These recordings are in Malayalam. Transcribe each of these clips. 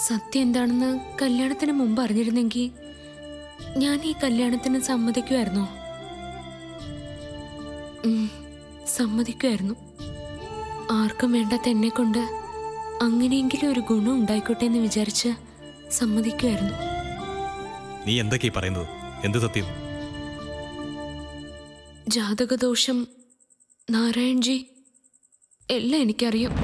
സത്യം എന്താണെന്ന് കല്യാണത്തിന് മുമ്പ് അറിഞ്ഞിരുന്നെങ്കിൽ ഞാൻ ഈ കല്യാണത്തിന് സമ്മതിക്കുമായിരുന്നോ? സമ്മതിക്കുമായിരുന്നു. ആർക്കും വേണ്ടാത്ത എന്നെ കൊണ്ട് അങ്ങനെയെങ്കിലും ഒരു ഗുണം ഉണ്ടായിക്കോട്ടെ എന്ന് വിചാരിച്ച് സമ്മതിക്കുമായിരുന്നു. നീ എന്തൊക്കെയാ പറയുന്നത്? എന്ത് സത്യം? ജാതകദോഷം, നാരായൺജി, എല്ലാം എനിക്കറിയാം.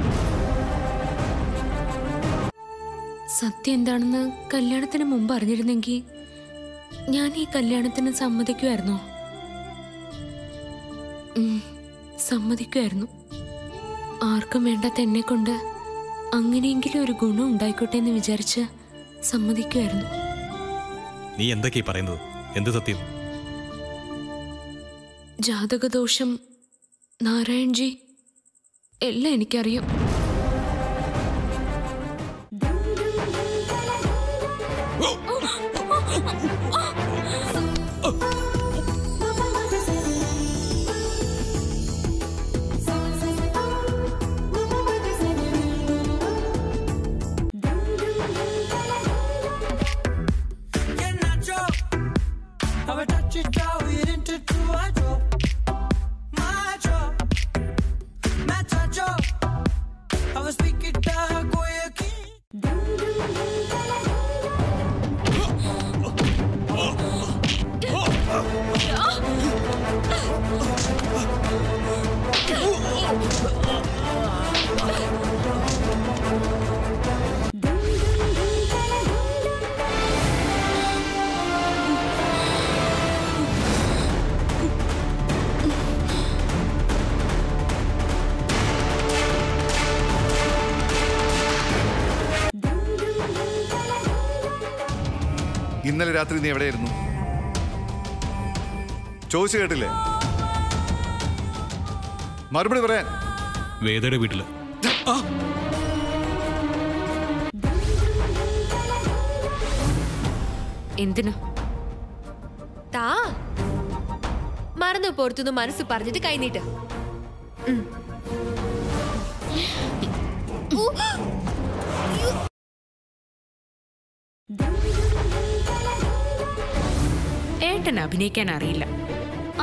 സത്യം എന്താണെന്ന് കല്യാണത്തിന് മുമ്പ് അറിഞ്ഞിരുന്നെങ്കിൽ ഞാൻ ഈ കല്യാണത്തിന് സമ്മതിക്കുമായിരുന്നോ? സമ്മതിക്കുമായിരുന്നു. ആർക്കും വേണ്ടാത്ത എന്നെ കൊണ്ട് അങ്ങനെയെങ്കിലും ഒരു ഗുണം ഉണ്ടായിക്കോട്ടെ എന്ന് വിചാരിച്ച് സമ്മതിക്കുമായിരുന്നു. നീ എന്തൊക്കെയാ പറയുന്നത്? എന്ത് സത്യം? ജാതകദോഷം, നാരായൺജി, എല്ലാം എനിക്കറിയാം. ഇന്നലെ രാത്രി നീ എവിടെയായിരുന്നു? ചോദിച്ചു കേട്ടില്ലേ? മറുപടി പറയാൻ. വേദയുടെ വീട്ടില്. എന്തിനാ? താ മറന്നു പുറത്തുനിന്ന് മനസ്സ് പറഞ്ഞിട്ട് കൈനീട്ട്. ഏട്ടൻ അഭിനയിക്കാൻ അറിയില്ല,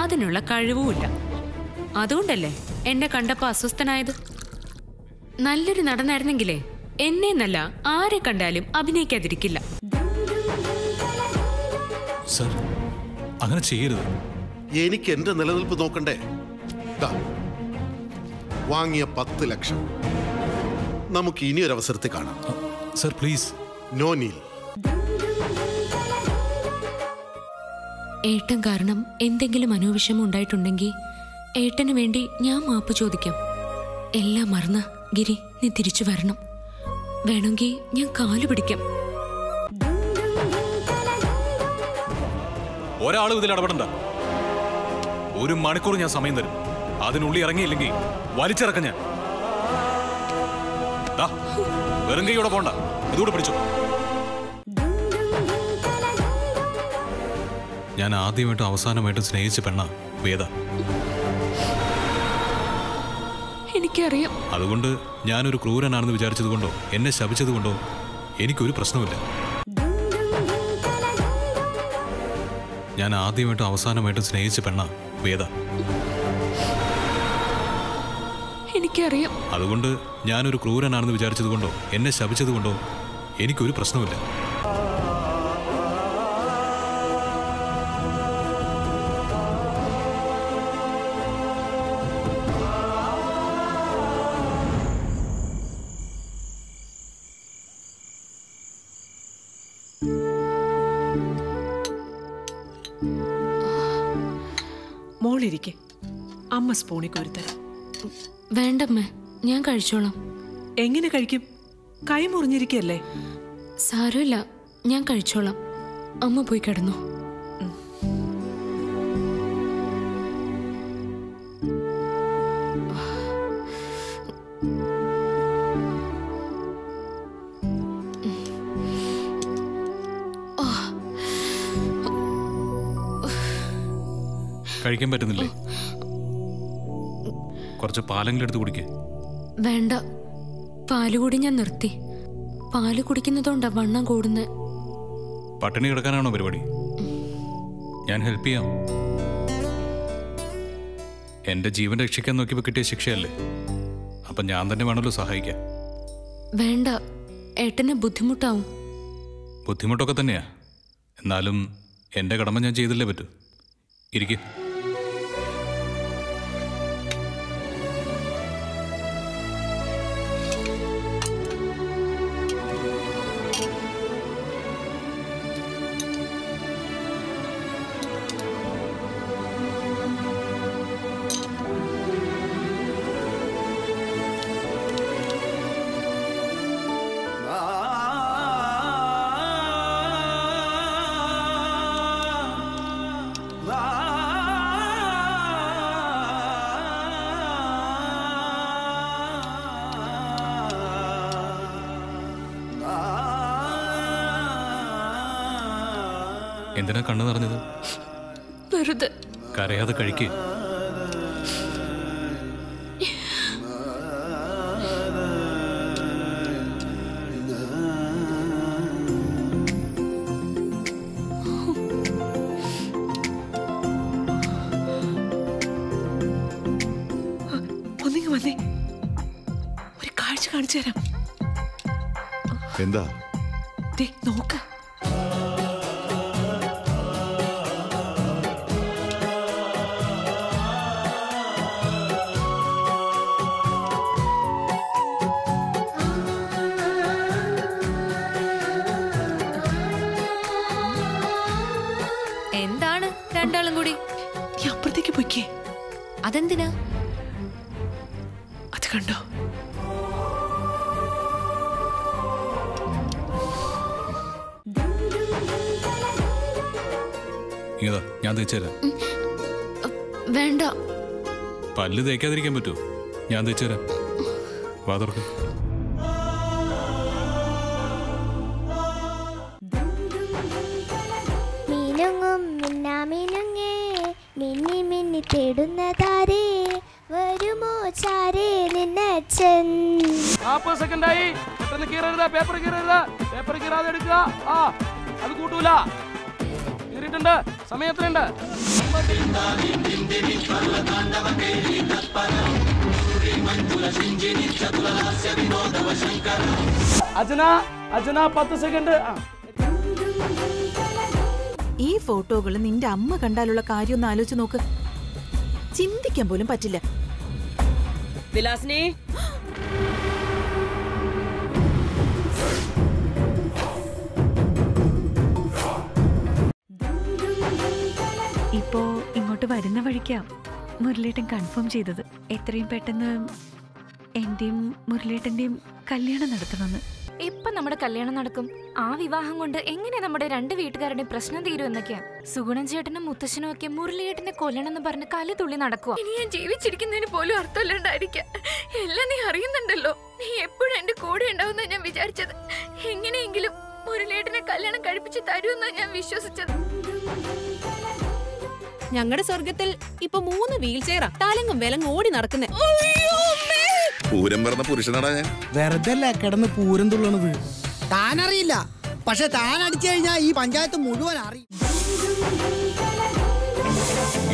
അതിനുള്ള കഴിവുമില്ല. അതുകൊണ്ടല്ലേ എന്നെ കണ്ടപ്പോ അസ്വസ്ഥനായത്. നല്ലൊരു നടനായിരുന്നെങ്കിലേ എന്നെ എന്നല്ല ആരെ കണ്ടാലും അഭിനയിക്കാതിരിക്കില്ല. സർ, അങ്ങനെ ചെയ്യരുത്. എനിക്ക് എന്റെ നിലനിൽപ്പ് നോക്കണ്ടേ? വാങ്ങിയ 10 ലക്ഷം നമുക്ക് ഇനിയൊരു അവസരത്തിൽ കാണാം. Sir please. നോ നീൽ. ഏട്ടൻ കാരണം എന്തെങ്കിലും മനോവിഷമം ഉണ്ടായിട്ടുണ്ടെങ്കിൽ ഏട്ടന് വേണ്ടി ഞാൻ മാപ്പ് ചോദിക്കാം. എല്ലാം മറന്ന് ഗിരി നീ തിരിച്ചു വരണം. വേണമെങ്കിൽ ഞാൻ കാലു പിടിക്കാം. ഒരാളും ഇതിൽ ഇടപെടണ്ട. 1 മണിക്കൂർ ഞാൻ സമയം തരും. അതിനുള്ളിൽ ഇറങ്ങിയില്ലെങ്കിൽ വലിച്ചിറക്കം ഞാൻ. വെറും കൈയോടെ പോണ്ട, ഇതുകൂടെ പിടിച്ചു. ഞാൻ ആദ്യമായിട്ടും അവസാനമായിട്ടും സ്നേഹിച്ച പെണ്ണ വേദ. എനിക്കറിയാം. അതുകൊണ്ട് ഞാനൊരു ക്രൂരനാണെന്ന് വിചാരിച്ചതുകൊണ്ടോ എന്നെ ശപിച്ചതുകൊണ്ടോ എനിക്കൊരു പ്രശ്നമില്ല. ഞാൻ ആദ്യമായിട്ടും അവസാനമായിട്ടും സ്നേഹിച്ച പെണ്ണ വേദ. എനിക്കറിയാം. അതുകൊണ്ട് ഞാനൊരു ക്രൂരനാണെന്ന് വിചാരിച്ചതുകൊണ്ടോ എന്നെ ശപിച്ചതുകൊണ്ടോ എനിക്കൊരു പ്രശ്നമില്ല. മോളിരിക്കെ, അമ്മ സ്പൂണിൽ കോരിത്തരാം. വേണ്ടമ്മേ, ഞാൻ കഴിച്ചോളാം. എങ്ങനെ കഴിക്കും? കൈ മുറിഞ്ഞിരിക്കല്ലേ? സാരമില്ല, ഞാൻ കഴിച്ചോളാം. അമ്മ പോയി കിടന്നു. കഴിക്കാൻ പറ്റുന്നില്ലേ? കുറച്ച് പാലെങ്കിലും എടുത്ത് കുടിക്കേ. വേണ്ട, പാലുകൂടി ഞാൻ നിർത്തി. പാല് കുടിക്കുന്നതുകൊണ്ടാ വണ്ണം കൂടുന്നത്. പട്ടിണി കിടക്കാനാണോ പരിപാടി? ഞാൻ ഹെൽപ്പ് ചെയ്യാം. എന്റെ ജീവൻ രക്ഷിക്കാൻ നോക്കിയപ്പോൾ കിട്ടിയ ശിക്ഷയല്ലേ, അപ്പൊ ഞാൻ തന്നെ വേണമല്ലോ സഹായിക്കാൻ. വേണ്ട, ഏട്ടന് ബുദ്ധിമുട്ടാവും. ബുദ്ധിമുട്ടൊക്കെ തന്നെയാ, എന്നാലും എന്റെ കടമ ഞാൻ ചെയ്തില്ലേ പറ്റൂ. ഇരിക്കും. എന്തിനാ കണ്ണു നിറഞ്ഞത്? വെറുതെ. കരയാതെ കഴിക്ക്. ഒന്നിങ്ങ് വന്നേ, ഒരു കാഴ്ച കാണിച്ചു തരാം. എന്താ? ദേ നോക്ക്. എന്താണ് രണ്ടാളും കൂടി? നീ അപ്പുറത്തേക്ക് പോയിക്കേ. അതെന്തിനാ? അത് കണ്ടോ? ഇതാ ഞാൻ തേച്ചുതരാം. വേണ്ട. പല്ല് തേക്കാതിരിക്കാൻ പറ്റുമോ? ഞാൻ തേച്ചുതരാം. വാ തുറക്ക്. മിന്നി മിന്നി തേടുന്നതാരേ വരുമോ ചാരേ നിന്നച്ഛൻ. 40 സെക്കൻഡായി. പെട്ടെന്ന് കീറരുത്, പേപ്പർ കീറരുത്. പേപ്പർ കീറാതെ എടുക്കുക. ആ അത് കൂട്ടൂല. കീറിയിട്ടുണ്ട്, സമയത്തിനുണ്ട്. അജന 10 സെക്കൻഡ്. ഈ ഫോട്ടോകൾ നിന്റെ അമ്മ കണ്ടാലുള്ള കാര്യം ഒന്ന് ആലോചിച്ച് നോക്ക്. ചിന്തിക്കാൻ പോലും പറ്റില്ല. വിലാസിനി, ഇപ്പോ ഇങ്ങോട്ട് വരുന്ന വഴിക്കാ മുരളേട്ടൻ കൺഫേം ചെയ്തത് എത്രയും പെട്ടെന്ന് എന്റെയും മുരളേട്ടന്റെയും കല്യാണം നടത്തണമെന്ന്. എപ്പൊ നമ്മുടെ കല്യാണം നടക്കും? ആ വിവാഹം കൊണ്ട് എങ്ങനെ നമ്മുടെ രണ്ട് വീട്ടുകാരുടെയും പ്രശ്നം തീരും എന്നൊക്കെയാ. സുഗുണൻ ചേട്ടനും മുത്തശ്ശനും ഒക്കെ മുരളിയേട്ടനെ കൊല്ലണമെന്ന് പറഞ്ഞ് കല് തുള്ളി നടക്കുക. ഇനി ഞാൻ ജീവിച്ചിരിക്കുന്നതിന് പോലും അർത്ഥമില്ലാണ്ടായിരിക്കാം. എല്ലാം നീ അറിയുന്നുണ്ടല്ലോ. നീ എപ്പോഴും എന്റെ കൂടെ ഉണ്ടാവുന്ന ഞാൻ വിചാരിച്ചത്. എങ്ങനെയെങ്കിലും മുരളിയേട്ടനെ കല്യാണം കഴിപ്പിച്ച് തരുമെന്നാ ഞാൻ വിശ്വസിച്ചത്. ഞങ്ങളുടെ സ്വർഗത്തിൽ ഇപ്പൊ 3 വീൽ ചെയറാ തലങ്ങും വിലങ്ങും ഓടി നടക്കുന്നേ. പൂരം പറഞ്ഞ പുരുഷനാടാ ഞാൻ. വെറുതെ കിടന്ന് പൂരം തുള്ളണത് താനറിയില്ല, പക്ഷെ താൻ അടിച്ചു കഴിഞ്ഞാൽ ഈ പഞ്ചായത്ത് മുഴുവൻ അറിയും.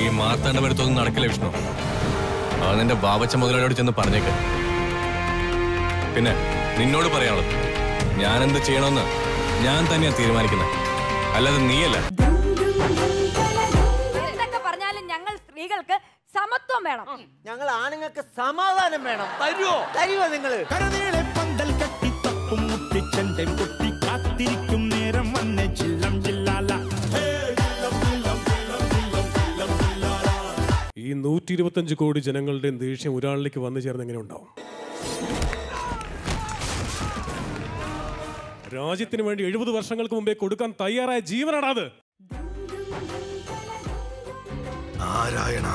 ഈ മാർത്താണ്ട വരുത്തൊന്നും നടക്കില്ല വിഷ്ണു. അത് നിന്റെ ബാബച്ച മുതലാളിയോട് ചെന്ന് പറഞ്ഞേക്ക്. പിന്നെ നിന്നോട് പറയാനുള്ളത്, ഞാനെന്ത് ചെയ്യണമെന്ന് ഞാൻ തന്നെയാ തീരുമാനിക്കുന്നത്, അല്ലാതെ നീയല്ല. ഞങ്ങൾ സ്ത്രീകൾക്ക് സമത്വം വേണം. ഞങ്ങൾ ആണുങ്ങൾക്ക് സമാധാനം വേണം. തരുമോ നിങ്ങള്? ഈ 125 കോടി ജനങ്ങളുടെ ദേഷ്യം ഒരാളിലേക്ക് വന്നു ചേർന്ന് എങ്ങനെ ഉണ്ടാവും? രാജ്യത്തിന് വേണ്ടി 70 വർഷങ്ങൾക്ക് മുമ്പേ കൊടുക്കാൻ തയ്യാറായ ജീവനാണ് അത്. നാരായണ,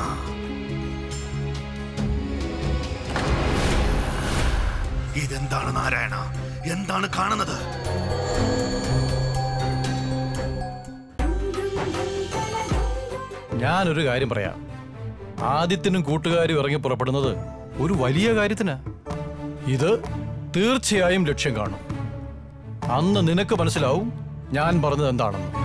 ഇതെന്താണ് നാരായണ? എന്താണ് കാണുന്നത്? ഞാനൊരു കാര്യം പറയാം. ആദിത്യനും കൂട്ടുകാരും ഇറങ്ങി പുറപ്പെടുന്നത് ഒരു വലിയ കാര്യത്തിനാ. ഇത് തീർച്ചയായും ലക്ഷ്യം കാണും. അന്ന് നിനക്ക് മനസ്സിലാവും ഞാൻ പറഞ്ഞത് എന്താണെന്ന്.